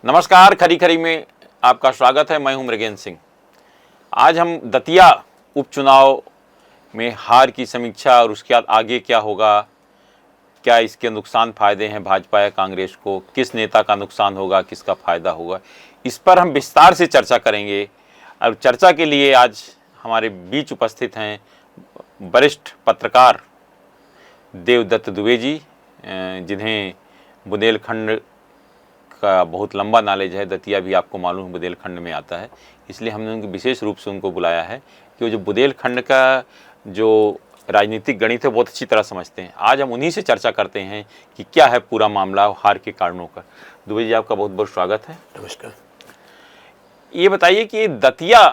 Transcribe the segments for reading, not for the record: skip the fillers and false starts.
नमस्कार, खरी खरी में आपका स्वागत है। मैं हूं मृगेंद्र सिंह। आज हम दतिया उपचुनाव में हार की समीक्षा और उसके बाद आगे क्या होगा, क्या इसके नुकसान फ़ायदे हैं भाजपा या कांग्रेस को, किस नेता का नुकसान होगा, किसका फ़ायदा होगा, इस पर हम विस्तार से चर्चा करेंगे। और चर्चा के लिए आज हमारे बीच उपस्थित हैं वरिष्ठ पत्रकार देवदत्त दुबे जी, जिन्हें बुंदेलखंड का बहुत लंबा नॉलेज है। दतिया भी आपको मालूम है बुंदेलखंड में आता है, इसलिए हमने उनको विशेष रूप से उनको बुलाया है कि वो जो बुंदेलखंड का जो राजनीतिक गणित है बहुत अच्छी तरह समझते हैं। आज हम उन्हीं से चर्चा करते हैं कि क्या है पूरा मामला हार के कारणों का। दुबे जी, आपका बहुत बहुत स्वागत है। नमस्कार। ये बताइए कि दतिया,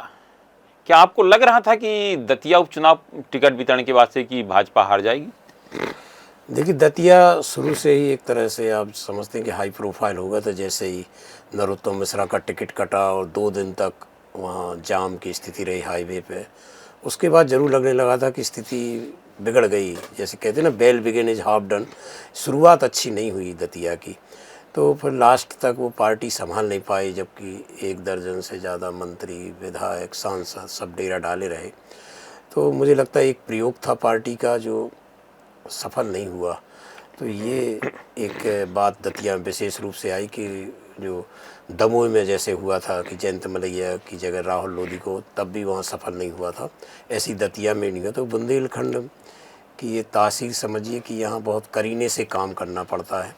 क्या आपको लग रहा था कि दतिया उपचुनाव टिकट वितरण के बाद से कि भाजपा हार जाएगी? देखिए, दतिया शुरू से ही एक तरह से आप समझते हैं कि हाई प्रोफाइल होगा। तो जैसे ही नरोत्तम मिश्रा का टिकट कटा और 2 दिन तक वहाँ जाम की स्थिति रही हाईवे पे, उसके बाद ज़रूर लगने लगा था कि स्थिति बिगड़ गई। जैसे कहते हैं ना, well begin is half done. शुरुआत अच्छी नहीं हुई दतिया की, तो फिर लास्ट तक वो पार्टी संभाल नहीं पाई, जबकि 1 दर्जन से ज़्यादा मंत्री, विधायक, सांसद सब डेरा डाले रहे। तो मुझे लगता है एक प्रयोग था पार्टी का जो सफल नहीं हुआ। तो ये एक बात दतिया में विशेष रूप से आई कि जो दमोह में जैसे हुआ था कि जयंत मलैया की जगह राहुल लोधी को, तब भी वहाँ सफल नहीं हुआ था, ऐसी दतिया में नहीं हुआ। तो बुंदेलखंड की ये तासीर समझिए कि यहाँ बहुत करीने से काम करना पड़ता है,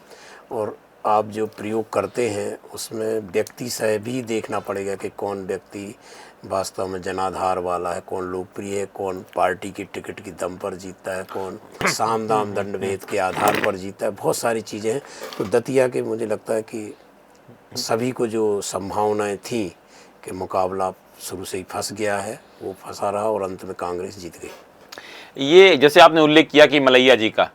और आप जो प्रयोग करते हैं उसमें व्यक्ति से भी देखना पड़ेगा कि कौन व्यक्ति वास्तव में जनाधार वाला है, कौन लोकप्रिय है, कौन पार्टी की टिकट की दम पर जीतता है, कौन साम दाम दंड भेद के आधार पर जीतता है। बहुत सारी चीज़ें हैं। तो दतिया के मुझे लगता है कि सभी को जो संभावनाएं थी कि मुकाबला शुरू से ही फंस गया है, वो फंसा रहा और अंत में कांग्रेस जीत गई। ये जैसे आपने उल्लेख किया कि मलैया जी का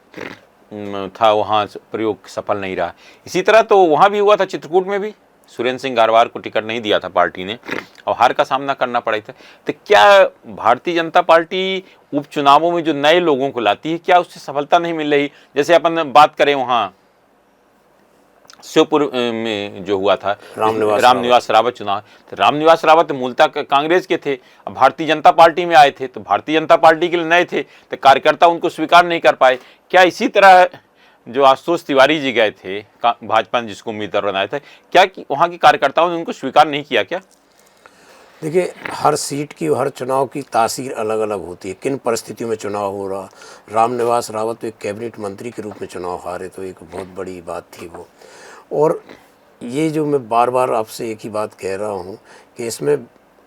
था, वहाँ प्रयोग सफल नहीं रहा। इसी तरह तो वहाँ भी हुआ था, चित्रकूट में भी सुरेंद्र सिंह गारवार को टिकट नहीं दिया था पार्टी ने और हार का सामना करना पड़ा था। तो क्या भारतीय जनता पार्टी उपचुनावों में जो नए लोगों को लाती है, क्या उससे सफलता नहीं मिल रही? जैसे अपन बात करें वहाँ श्योपुर में जो हुआ था रामनिवास रावत चुनाव, तो रामनिवास रावत मूलतः कांग्रेस के थे, अब भारतीय जनता पार्टी में आए थे, तो भारतीय जनता पार्टी के लिए नए थे, तो कार्यकर्ता उनको स्वीकार नहीं कर पाए। क्या इसी तरह जो आशुतोष तिवारी जी गए थे, भाजपा ने जिसको उम्मीदवार बनाया था, क्या वहाँ के कार्यकर्ताओं ने उनको स्वीकार नहीं किया क्या? देखिए, हर सीट की, हर चुनाव की तासीर अलग अलग होती है, किन परिस्थितियों में चुनाव हो रहा। रामनिवास रावत तो एक कैबिनेट मंत्री के रूप में चुनाव हारे, तो एक बहुत बड़ी बात थी वो। और ये जो मैं बार बार आपसे एक ही बात कह रहा हूँ कि इसमें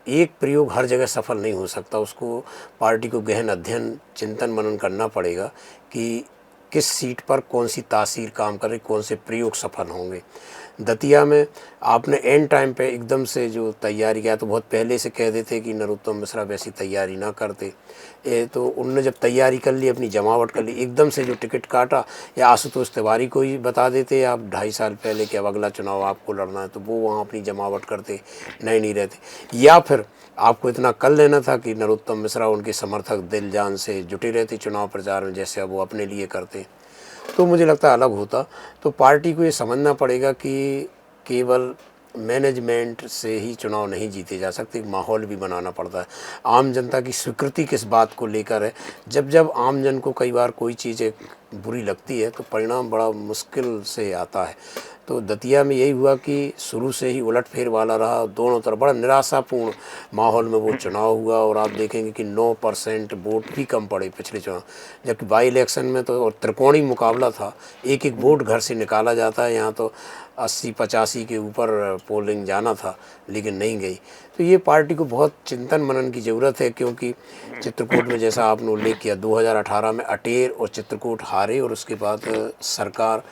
एक प्रयोग हर जगह सफल नहीं हो सकता। उसको पार्टी को गहन अध्ययन, चिंतन मनन करना पड़ेगा कि किस सीट पर कौन सी तासीर काम करे, कौन से प्रयोग सफल होंगे। दतिया में आपने एंड टाइम पे एकदम से जो तैयारी किया, तो बहुत पहले से कह देते कि नरोत्तम मिश्रा वैसी तैयारी ना करते, तो उनने जब तैयारी कर ली, अपनी जमावट कर ली, एकदम से जो टिकट काटा, या आशुतोष तिवारी को ही बता देते आप 2.5 साल पहले कि अब अगला चुनाव आपको लड़ना है, तो वो वहाँ अपनी जमावट करते, नहीं रहते। या फिर आपको इतना कर लेना था कि नरोत्तम मिश्रा उनके समर्थक दिल जान से जुटे रहते चुनाव प्रचार में, जैसे अब वो अपने लिए करते, तो मुझे लगता है अलग होता। तो पार्टी को ये समझना पड़ेगा कि केवल मैनेजमेंट से ही चुनाव नहीं जीते जा सकते, माहौल भी बनाना पड़ता है। आम जनता की स्वीकृति किस बात को लेकर है। जब आम जन को कई बार कोई चीज़ बुरी लगती है तो परिणाम बड़ा मुश्किल से आता है। तो दतिया में यही हुआ कि शुरू से ही उलटफेर वाला रहा, दोनों तरफ बड़ा निराशापूर्ण माहौल में वो चुनाव हुआ। और आप देखेंगे कि 9% वोट भी कम पड़े पिछले चुनाव, जबकि बाई इलेक्शन में तो और त्रिकोणीय मुकाबला था, एक एक वोट घर से निकाला जाता है। यहाँ तो 80-85 के ऊपर पोलिंग जाना था, लेकिन नहीं गई। तो ये पार्टी को बहुत चिंतन मनन की ज़रूरत है, क्योंकि चित्रकूट में जैसा आपने उल्लेख किया, 2018 में अटेर और चित्रकूट हारे, और उसके बाद सरकार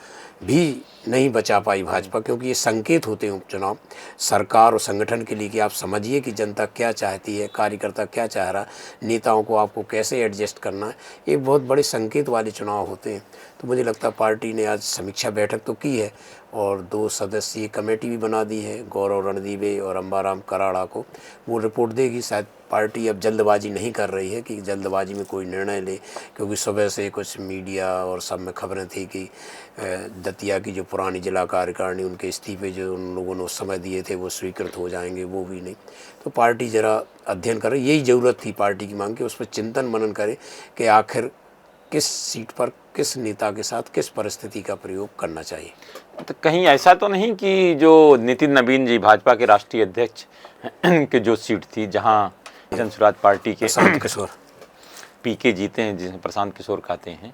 भी नहीं बचा पाई भाजपा, क्योंकि ये संकेत होते हैं उपचुनाव सरकार और संगठन के लिए कि आप समझिए कि जनता क्या चाहती है, कार्यकर्ता क्या चाह रहा है, नेताओं को आपको कैसे एडजस्ट करना है। एक बहुत बड़े संकेत वाले चुनाव होते हैं। तो मुझे लगता है पार्टी ने आज समीक्षा बैठक तो की है, और 2 सदस्यीय कमेटी भी बना दी है, गौरव रणदीवे और अंबाराम कराड़ा को। वो रिपोर्ट देगी, शायद पार्टी अब जल्दबाजी नहीं कर रही है कि जल्दबाजी में कोई निर्णय ले, क्योंकि सुबह से कुछ मीडिया और सब में खबरें थी कि दतिया की जो पुरानी जिला कार्यकारिणी, उनके इस्तीफे जो उन लोगों ने उस समय दिए थे वो स्वीकृत हो जाएंगे, वो भी नहीं। तो पार्टी ज़रा अध्ययन करे, यही ज़रूरत थी पार्टी की मांग की, उस पर चिंतन मनन करे कि आखिर किस सीट पर किस नेता के साथ किस परिस्थिति का प्रयोग करना चाहिए। तो कहीं ऐसा तो नहीं कि जो नितिन नवीन जी भाजपा के राष्ट्रीय अध्यक्ष के जो सीट थी, जहाँ जनसुराज पार्टी के प्रशांत किशोर पीके जीते हैं, जिसे प्रशांत किशोर कहते हैं,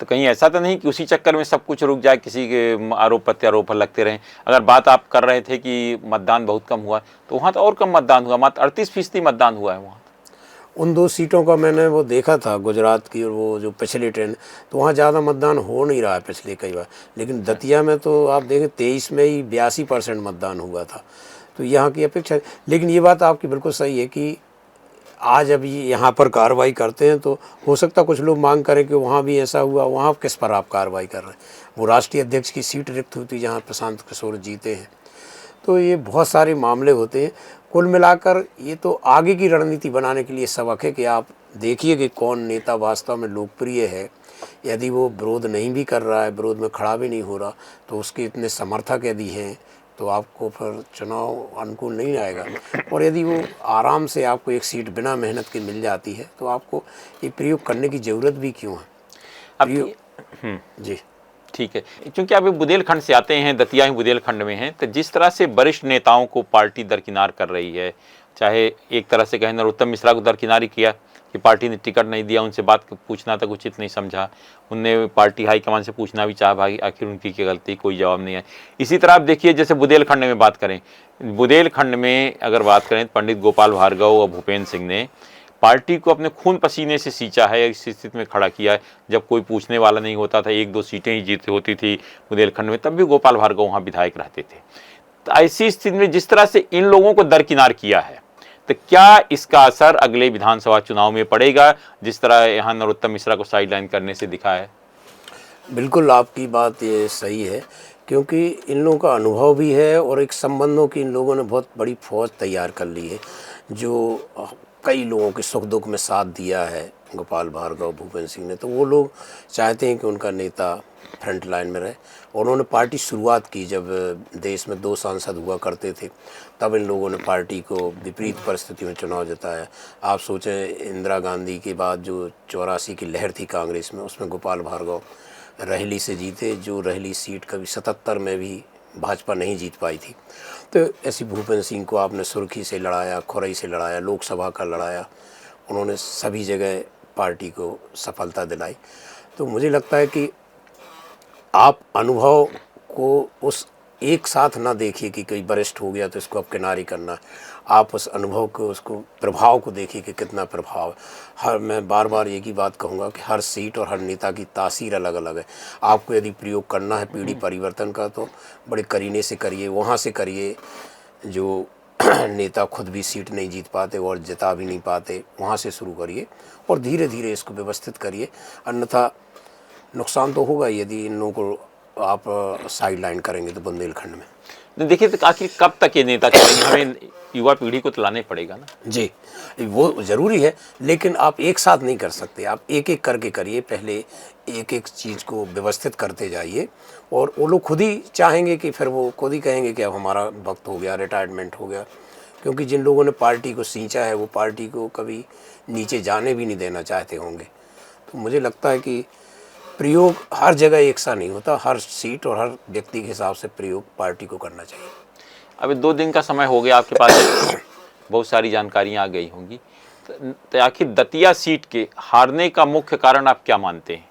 तो कहीं ऐसा तो नहीं कि उसी चक्कर में सब कुछ रुक जाए, किसी के आरोप प्रत्यारोप लगते रहें? अगर बात आप कर रहे थे कि मतदान बहुत कम हुआ, तो वहाँ तो और कम मतदान हुआ, मात्र 38% मतदान हुआ है वहाँ। उन 2 सीटों का मैंने वो देखा था, गुजरात की और वो जो पिछली ट्रेन, तो वहाँ ज़्यादा मतदान हो नहीं रहा है पिछले कई बार। लेकिन दतिया में तो आप देखें 23 में ही 82% मतदान हुआ था, तो यहाँ की अपेक्षा। लेकिन ये बात आपकी बिल्कुल सही है कि आज अभी यहाँ पर कार्रवाई करते हैं तो हो सकता कुछ लोग मांग करें कि वहाँ भी ऐसा हुआ, वहाँ किस पर आप कार्रवाई कर रहे हैं? वो राष्ट्रीय अध्यक्ष की सीट रिक्त हुई थी जहाँ प्रशांत किशोर जीते हैं। तो ये बहुत सारे मामले होते हैं। कुल मिलाकर ये तो आगे की रणनीति बनाने के लिए सबक है कि आप देखिए कि कौन नेता वास्तव में लोकप्रिय है। यदि वो विरोध नहीं भी कर रहा है, विरोध में खड़ा भी नहीं हो रहा, तो उसके इतने समर्थक यदि हैं तो आपको फिर चुनाव अनुकूल नहीं आएगा। और यदि वो आराम से आपको एक सीट बिना मेहनत के मिल जाती है तो आपको ये प्रयोग करने की ज़रूरत भी क्यों है? अब जी ठीक है, क्योंकि आप बुंदेलखंड से आते हैं, दतिया ही बुंदेलखंड में हैं, तो जिस तरह से वरिष्ठ नेताओं को पार्टी दरकिनार कर रही है, चाहे एक तरह से कहें नरोत्तम मिश्रा को दरकिनार ही किया कि पार्टी ने टिकट नहीं दिया, उनसे बात पूछना तक उचित नहीं समझा, उनने पार्टी हाईकमान से पूछना भी चाहा, भाई आखिर उनकी क्या गलती, कोई जवाब नहीं है। इसी तरह आप देखिए, जैसे बुंदेलखंड में बात करें, बुंदेलखंड में अगर बात करें, पंडित गोपाल भार्गव और भूपेंद्र सिंह ने पार्टी को अपने खून पसीने से सींचा है, इस स्थिति में खड़ा किया है। जब कोई पूछने वाला नहीं होता था, 1-2 सीटें ही जीत होती थी बुंदेलखंड में, तब भी गोपाल भार्गव वहाँ विधायक रहते थे। तो ऐसी स्थिति में जिस तरह से इन लोगों को दरकिनार किया है, तो क्या इसका असर अगले विधानसभा चुनाव में पड़ेगा, जिस तरह यहाँ नरोत्तम मिश्रा को साइडलाइन करने से दिखा है? बिल्कुल, आपकी बात ये सही है, क्योंकि इन लोगों का अनुभव भी है और एक संबंधों की इन लोगों ने बहुत बड़ी फौज तैयार कर ली है, जो कई लोगों के सुख दुख में साथ दिया है गोपाल भार्गव, भूपेंद्र सिंह ने। तो वो लोग चाहते हैं कि उनका नेता फ्रंट लाइन में रहे। और उन्होंने पार्टी शुरुआत की जब देश में 2 सांसद हुआ करते थे, तब इन लोगों ने पार्टी को विपरीत परिस्थिति में चुनाव जिताया। आप सोचें, इंदिरा गांधी के बाद जो 84 की लहर थी कांग्रेस में, उसमें गोपाल भार्गव रहली से जीते, जो रहली सीट कभी 77 में भी भाजपा नहीं जीत पाई थी। तो ऐसी भूपेंद्र सिंह को आपने सुर्खी से लड़ाया, खुरई से लड़ाया, लोकसभा का लड़ाया, उन्होंने सभी जगह पार्टी को सफलता दिलाई। तो मुझे लगता है कि आप अनुभव को उस एक साथ ना देखिए कि कोई वरिष्ठ हो गया तो इसको अब किनारे करना। आप उस अनुभव को, उसको प्रभाव को देखिए कि कितना प्रभाव है। मैं बार बार एक ही बात कहूँगा कि हर सीट और हर नेता की तासीर अलग अलग है। आपको यदि प्रयोग करना है पीढ़ी परिवर्तन का, तो बड़े करीने से करिए, वहाँ से करिए जो नेता खुद भी सीट नहीं जीत पाते और जिता भी नहीं पाते, वहाँ से शुरू करिए और धीरे धीरे इसको व्यवस्थित करिए। अन्यथा नुकसान तो होगा यदि इन लोगों को आप साइड लाइन करेंगे तो बुंदेलखंड में। तो देखिए, तो आखिर कब तक ये नेता चलेंगे? हमें युवा पीढ़ी को तो लाने पड़ेगा ना। जी, वो ज़रूरी है, लेकिन आप एक साथ नहीं कर सकते। आप एक एक करके करिए, पहले एक एक चीज़ को व्यवस्थित करते जाइए और वो लोग खुद ही चाहेंगे कि फिर वो खुद ही कहेंगे कि अब हमारा वक्त हो गया, रिटायरमेंट हो गया। क्योंकि जिन लोगों ने पार्टी को सींचा है वो पार्टी को कभी नीचे जाने भी नहीं देना चाहते होंगे। तो मुझे लगता है कि प्रयोग हर जगह एक सा नहीं होता, हर सीट और हर व्यक्ति के हिसाब से प्रयोग पार्टी को करना चाहिए। अभी 2 दिन का समय हो गया आपके पास, बहुत सारी जानकारियां आ गई होंगी, तो आखिर दतिया सीट के हारने का मुख्य कारण आप क्या मानते हैं?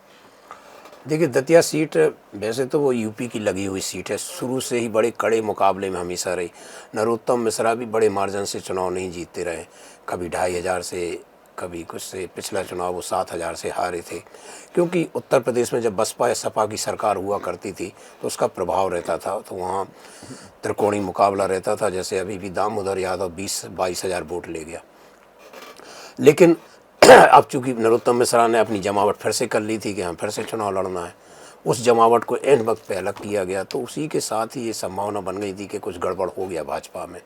देखिए, दतिया सीट वैसे तो वो यूपी की लगी हुई सीट है, शुरू से ही बड़े कड़े मुकाबले में हमेशा रही। नरोत्तम मिश्रा भी बड़े मार्जिन से चुनाव नहीं जीतते रहे, कभी 2500 से, कभी कुछ से। पिछला चुनाव वो 7000 से हारे थे, क्योंकि उत्तर प्रदेश में जब बसपा या सपा की सरकार हुआ करती थी तो उसका प्रभाव रहता था, तो वहाँ त्रिकोणीय मुकाबला रहता था। जैसे अभी भी दामोदर यादव 20-22 हज़ार वोट ले गया। लेकिन अब चूँकि नरोत्तम मिश्रा ने अपनी जमावट फिर से कर ली थी कि हाँ फिर से चुनाव लड़ना है, उस जमावट को एन वक्त पे अलग किया गया, तो उसी के साथ ही ये संभावना बन गई थी कि कुछ गड़बड़ हो गया भाजपा में।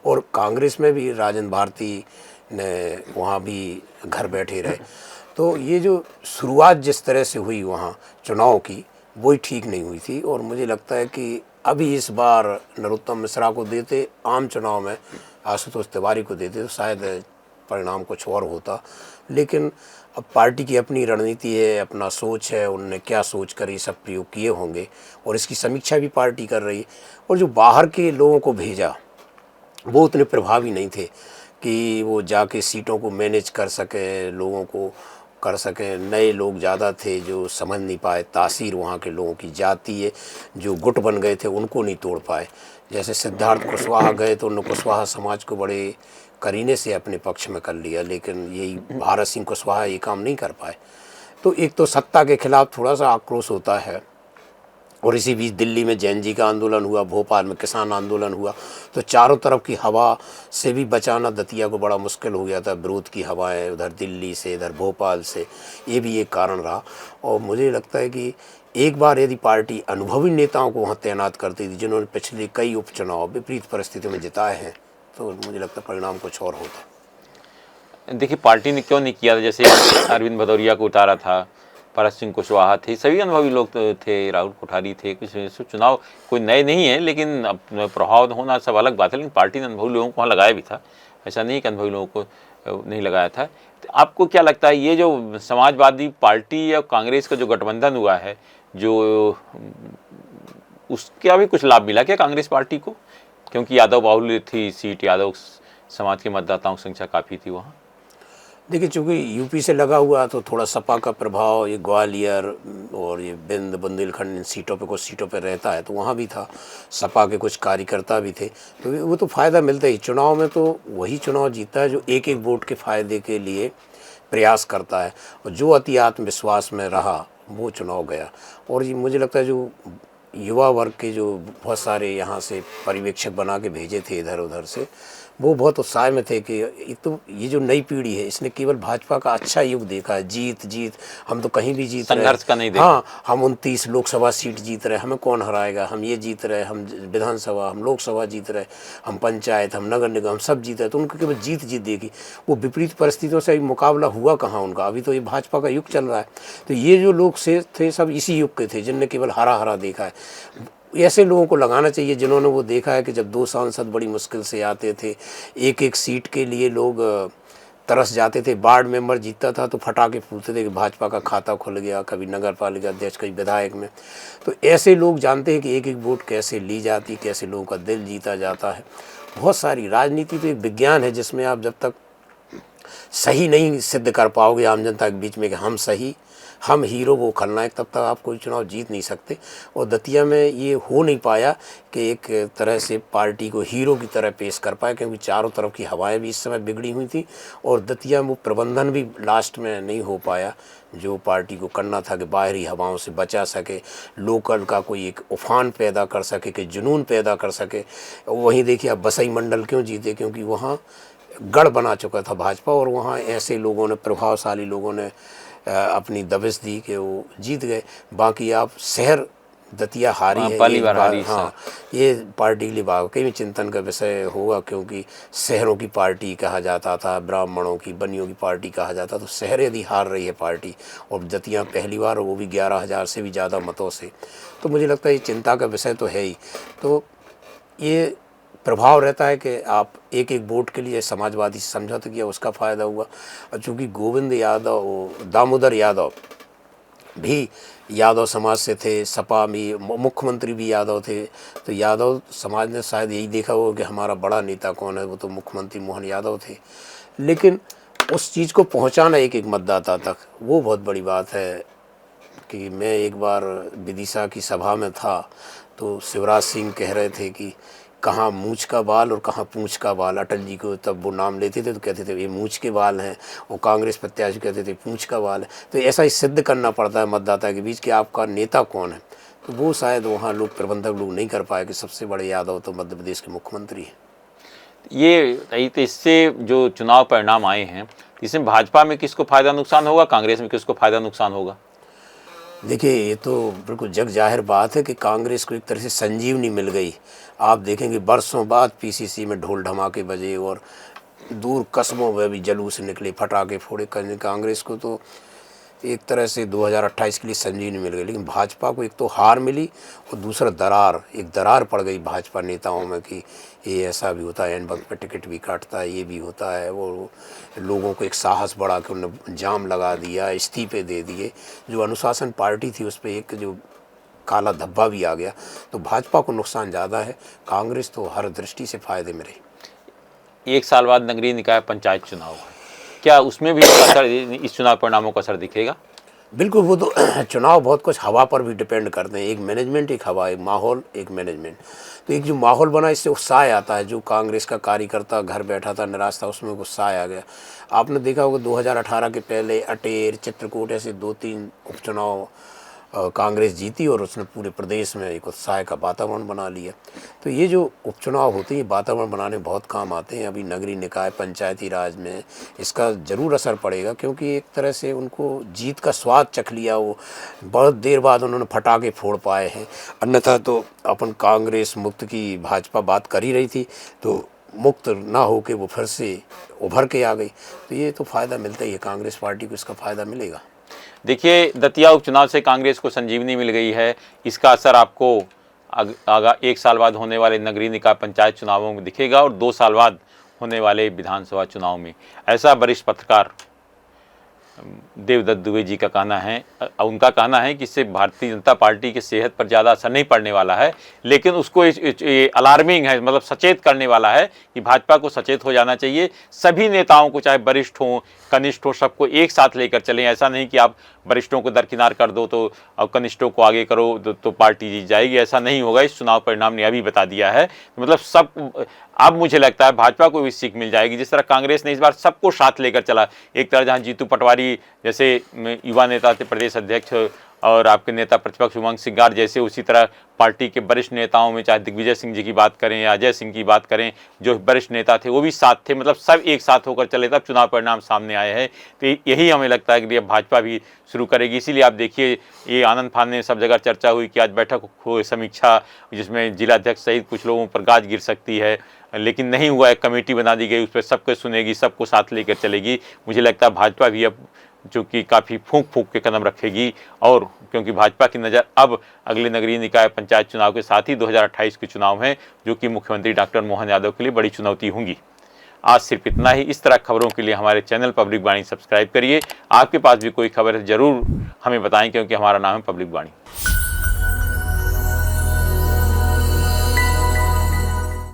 और कांग्रेस में भी राजेंद्र भारती ने वहाँ भी घर बैठे रहे। तो ये जो शुरुआत जिस तरह से हुई वहाँ चुनाव की, वही ठीक नहीं हुई थी। और मुझे लगता है कि अभी इस बार नरोत्तम मिश्रा को देते, आम चुनाव में आशुतोष तिवारी को देते, तो शायद परिणाम कुछ और होता। लेकिन अब पार्टी की अपनी रणनीति है, अपना सोच है, उन्होंने क्या सोच कर ये सब प्रयोग किए होंगे, और इसकी समीक्षा भी पार्टी कर रही है। और जो बाहर के लोगों को भेजा, वो उतने प्रभावी नहीं थे कि वो जाके सीटों को मैनेज कर सके, लोगों को कर सकें। नए लोग ज़्यादा थे जो समझ नहीं पाए तासीर वहाँ के लोगों की, जाती है जो गुट बन गए थे उनको नहीं तोड़ पाए। जैसे सिद्धार्थ कुशवाहा गए तो उन्होंने कुशवाहा समाज को बड़े करीने से अपने पक्ष में कर लिया, लेकिन यही भारत सिंह कुशवाहा ये काम नहीं कर पाए। तो एक तो सत्ता के खिलाफ थोड़ा सा आक्रोश होता है, और इसी बीच दिल्ली में जैन जी का आंदोलन हुआ, भोपाल में किसान आंदोलन हुआ, तो चारों तरफ की हवा से भी बचाना दतिया को बड़ा मुश्किल हो गया था। विरोध की हवाएं उधर दिल्ली से, इधर भोपाल से, ये भी एक कारण रहा। और मुझे लगता है कि एक बार यदि पार्टी अनुभवी नेताओं को वहाँ तैनात करती थी, जिन्होंने पिछले कई उपचुनाव विपरीत परिस्थितियों में जिताए हैं, तो मुझे लगता है परिणाम कुछ और होता। देखिए पार्टी ने क्यों नहीं किया था, जैसे अरविंद भदौरिया को उतारा था, भरत सिंह कुशवाहा थे, सभी अनुभवी लोग तो थे, राहुल कोठारी थे। कुछ चुनाव कोई नए नहीं है, लेकिन अब प्रभाव होना सब अलग बात है, लेकिन पार्टी ने अनुभवी लोगों को वहाँ लगाया भी था, ऐसा नहीं कि अनुभवी लोगों को नहीं लगाया था। तो आपको क्या लगता है ये जो समाजवादी पार्टी या कांग्रेस का जो गठबंधन हुआ है, जो उसका भी कुछ लाभ मिला क्या कांग्रेस पार्टी को? क्योंकि यादव बाहुल्य थी सीट, यादव समाज के मतदाताओं की संख्या काफ़ी थी वहाँ। देखिए चूँकि यूपी से लगा हुआ तो थोड़ा सपा का प्रभाव ये ग्वालियर और ये बिंद बुंदेलखंड इन सीटों पे, कुछ सीटों पे रहता है, तो वहाँ भी था। सपा के कुछ कार्यकर्ता भी थे, तो वो तो फ़ायदा मिलता ही। चुनाव में तो वही चुनाव जीतता है जो एक एक वोट के फ़ायदे के लिए प्रयास करता है, और जो अति आत्मविश्वास में रहा वो चुनाव गया। और ये मुझे लगता है जो युवा वर्ग के जो बहुत सारे यहाँ से पर्यवेक्षक बना के भेजे थे इधर उधर से, वो बहुत उत्साह में थे कि ये जो नई पीढ़ी है इसने केवल भाजपा का अच्छा युग देखा है, जीत हम तो कहीं भी जीत रहे हैं, संघर्ष का नहीं देखा। हाँ, हम 29 लोकसभा सीट जीत रहे, हमें कौन हराएगा, हम ये जीत रहे, हम विधानसभा, हम लोकसभा जीत रहे, हम पंचायत, हम नगर निगम, हम सब जीत रहे। तो उनको केवल जीत देखी, वो विपरीत परिस्थितियों से मुकाबला हुआ कहाँ उनका। अभी तो ये भाजपा का युग चल रहा है। तो ये जो लोग से थे सब इसी युग के थे, जिनने केवल हरा हरा देखा है। ऐसे लोगों को लगाना चाहिए जिन्होंने वो देखा है कि जब 2 सांसद बड़ी मुश्किल से आते थे, एक एक सीट के लिए लोग तरस जाते थे। वार्ड मेंबर जीतता था तो फटाके फूटते थे कि भाजपा का खाता खुल गया, कभी नगर पालिका अध्यक्ष, कभी विधायक में। तो ऐसे लोग जानते हैं कि एक एक वोट कैसे ली जाती, कैसे लोगों का दिल जीता जाता है। बहुत सारी राजनीति तो एक विज्ञान है जिसमें आप जब तक सही नहीं सिद्ध कर पाओगे आम जनता के बीच में कि हम सही, हम हीरो, वो खलनायक, तब तक आप कोई चुनाव जीत नहीं सकते। और दतिया में ये हो नहीं पाया कि एक तरह से पार्टी को हीरो की तरह पेश कर पाए, क्योंकि चारों तरफ की हवाएं भी इस समय बिगड़ी हुई थी, और दतिया में प्रबंधन भी लास्ट में नहीं हो पाया जो पार्टी को करना था कि बाहरी हवाओं से बचा सके, लोकल का कोई एक उफान पैदा कर सके, कि जुनून पैदा कर सके। वहीं देखिए अब बसई मंडल क्यों जीते, क्योंकि वहाँ गढ़ बना चुका था भाजपा, और वहाँ ऐसे लोगों ने, प्रभावशाली लोगों ने अपनी दबिश दी कि वो जीत गए। बाकी आप शहर दतिया हारी है, पहली बार हारी। हाँ, ये पार्टी के लिए वाकई में चिंतन का विषय होगा, क्योंकि शहरों की पार्टी कहा जाता था, ब्राह्मणों की, बनियों की पार्टी कहा जाता, तो शहर यदि हार रही है पार्टी, और दतिया पहली बार, वो भी 11,000 से भी ज़्यादा मतों से, तो मुझे लगता है ये चिंता का विषय तो है ही। तो ये प्रभाव रहता है कि आप एक एक वोट के लिए समाजवादी से समझौता किया, उसका फ़ायदा हुआ। और चूँकि गोविंद यादव, दामोदर यादव भी यादव समाज से थे, सपा में मुख्यमंत्री भी यादव थे, तो यादव समाज ने शायद यही देखा हो कि हमारा बड़ा नेता कौन है, वो तो मुख्यमंत्री मोहन यादव थे। लेकिन उस चीज़ को पहुंचाना एक एक मतदाता तक, वो बहुत बड़ी बात है। कि मैं एक बार विदिशा की सभा में था, तो शिवराज सिंह कह रहे थे कि कहाँ मूंछ का बाल और कहाँ पूंछ का बाल। अटल जी को तब वो नाम लेते थे तो कहते थे ये मूंछ के बाल हैं, और कांग्रेस प्रत्याशी कहते थे पूंछ का बाल है। तो ऐसा ही सिद्ध करना पड़ता है मतदाता के बीच कि आपका नेता कौन है। तो वो शायद वहाँ लोग, प्रबंधक लोग नहीं कर पाए कि सबसे बड़े यादव तो मध्य प्रदेश के मुख्यमंत्री हैं। ये तो इससे जो चुनाव परिणाम आए हैं, इसमें भाजपा में किसको फायदा नुकसान होगा, कांग्रेस में किसको फायदा नुकसान होगा? देखिए ये तो बिल्कुल जग जाहिर बात है कि कांग्रेस को एक तरह से संजीवनी मिल गई। आप देखेंगे बरसों बाद पीसीसी में ढोल ढमाके बजे, और दूर कस्बों में भी जुलूस निकले, पटाखे फोड़े। कांग्रेस को तो एक तरह से 2028 के लिए संजीवनी मिल गई, लेकिन भाजपा को एक तो हार मिली और दूसरा एक दरार पड़ गई भाजपा नेताओं में कि ये ऐसा भी होता है, एन वक्त पे टिकट भी काटता है, ये भी होता है। वो लोगों को एक साहस बढ़ा के उन्होंने जाम लगा दिया, इस्तीफे दे दिए। जो अनुशासन पार्टी थी उस पर एक जो काला धब्बा भी आ गया, तो भाजपा को नुकसान ज़्यादा है। कांग्रेस तो हर दृष्टि से फायदे में रही। 1 साल बाद नगरीय निकाय पंचायत चुनाव है, क्या उसमें भी इसका असर, इस चुनाव परिणामों का असर दिखेगा? बिल्कुल, वो तो चुनाव बहुत कुछ हवा पर भी डिपेंड करते हैं। एक मैनेजमेंट, एक हवा, एक माहौल, एक मैनेजमेंट। तो एक जो माहौल बना, इससे उत्साह आता है। जो कांग्रेस का कार्यकर्ता घर बैठा था, निराश था, उसमें उत्साह आ गया। आपने देखा होगा 2018 के पहले अटेर, चित्रकूट ऐसे 2-3 उपचुनाव कांग्रेस जीती और उसने पूरे प्रदेश में एक उत्साह का वातावरण बना लिया। तो ये जो उपचुनाव होते हैं, वातावरण बनाने में बहुत काम आते हैं। अभी नगरीय निकाय पंचायती राज में इसका ज़रूर असर पड़ेगा, क्योंकि एक तरह से उनको जीत का स्वाद चख लिया। वो बहुत देर बाद उन्होंने पटाखे फोड़ पाए हैं। अन्यथा तो अपन कांग्रेस मुक्त की भाजपा बात कर ही रही थी, तो मुक्त ना हो के वो फिर से उभर के आ गई। तो ये तो फ़ायदा मिलता ही है, कांग्रेस पार्टी को इसका फ़ायदा मिलेगा। देखिए, दतिया उपचुनाव से कांग्रेस को संजीवनी मिल गई है। इसका असर आपको आगा 1 साल बाद होने वाले नगरीय निकाय पंचायत चुनावों में दिखेगा और 2 साल बाद होने वाले विधानसभा चुनाव में। ऐसा वरिष्ठ पत्रकार देवदत्त दुबे जी का कहना है। उनका कहना है कि इससे भारतीय जनता पार्टी की सेहत पर ज़्यादा असर नहीं पड़ने वाला है, लेकिन उसको ये अलार्मिंग है, मतलब सचेत करने वाला है कि भाजपा को सचेत हो जाना चाहिए। सभी नेताओं को, चाहे वरिष्ठ हों कनिष्ठ हो, सबको एक साथ लेकर चलें। ऐसा नहीं कि आप वरिष्ठों को दरकिनार कर दो तो अब कनिष्ठों को आगे करो तो पार्टी जीत जाएगी। ऐसा नहीं होगा। इस चुनाव परिणाम ने अभी बता दिया है। मतलब सब, अब मुझे लगता है भाजपा को भी सीख मिल जाएगी। जिस तरह कांग्रेस ने इस बार सबको साथ लेकर चला, एक तरह जहां जीतू पटवारी जैसे युवा नेता थे, प्रदेश अध्यक्ष, और आपके नेता प्रतिपक्ष उमंग सिंगार जैसे, उसी तरह पार्टी के वरिष्ठ नेताओं में चाहे दिग्विजय सिंह जी की बात करें या अजय सिंह की बात करें, जो वरिष्ठ नेता थे वो भी साथ थे। मतलब सब एक साथ होकर चले, तब चुनाव परिणाम सामने आए हैं। तो यही हमें लगता है कि अब भाजपा भी शुरू करेगी। इसीलिए आप देखिए, ये आनंद फानने सब जगह चर्चा हुई कि आज बैठक हो, समीक्षा, जिसमें जिलाध्यक्ष सहित कुछ लोगों पर गाज गिर सकती है, लेकिन नहीं हुआ। एक कमेटी बना दी गई, उस पर सबको सुनेगी, सबको साथ लेकर चलेगी। मुझे लगता है भाजपा भी अब जो कि काफ़ी फूंक के कदम रखेगी, और क्योंकि भाजपा की नज़र अब अगले नगरीय निकाय पंचायत चुनाव के साथ ही 2028 के चुनाव हैं, जो कि मुख्यमंत्री डॉक्टर मोहन यादव के लिए बड़ी चुनौती होंगी। आज सिर्फ इतना ही। इस तरह खबरों के लिए हमारे चैनल पब्लिक वाणी सब्सक्राइब करिए। आपके पास भी कोई खबर है ज़रूर हमें बताएं, क्योंकि हमारा नाम है पब्लिक वाणी।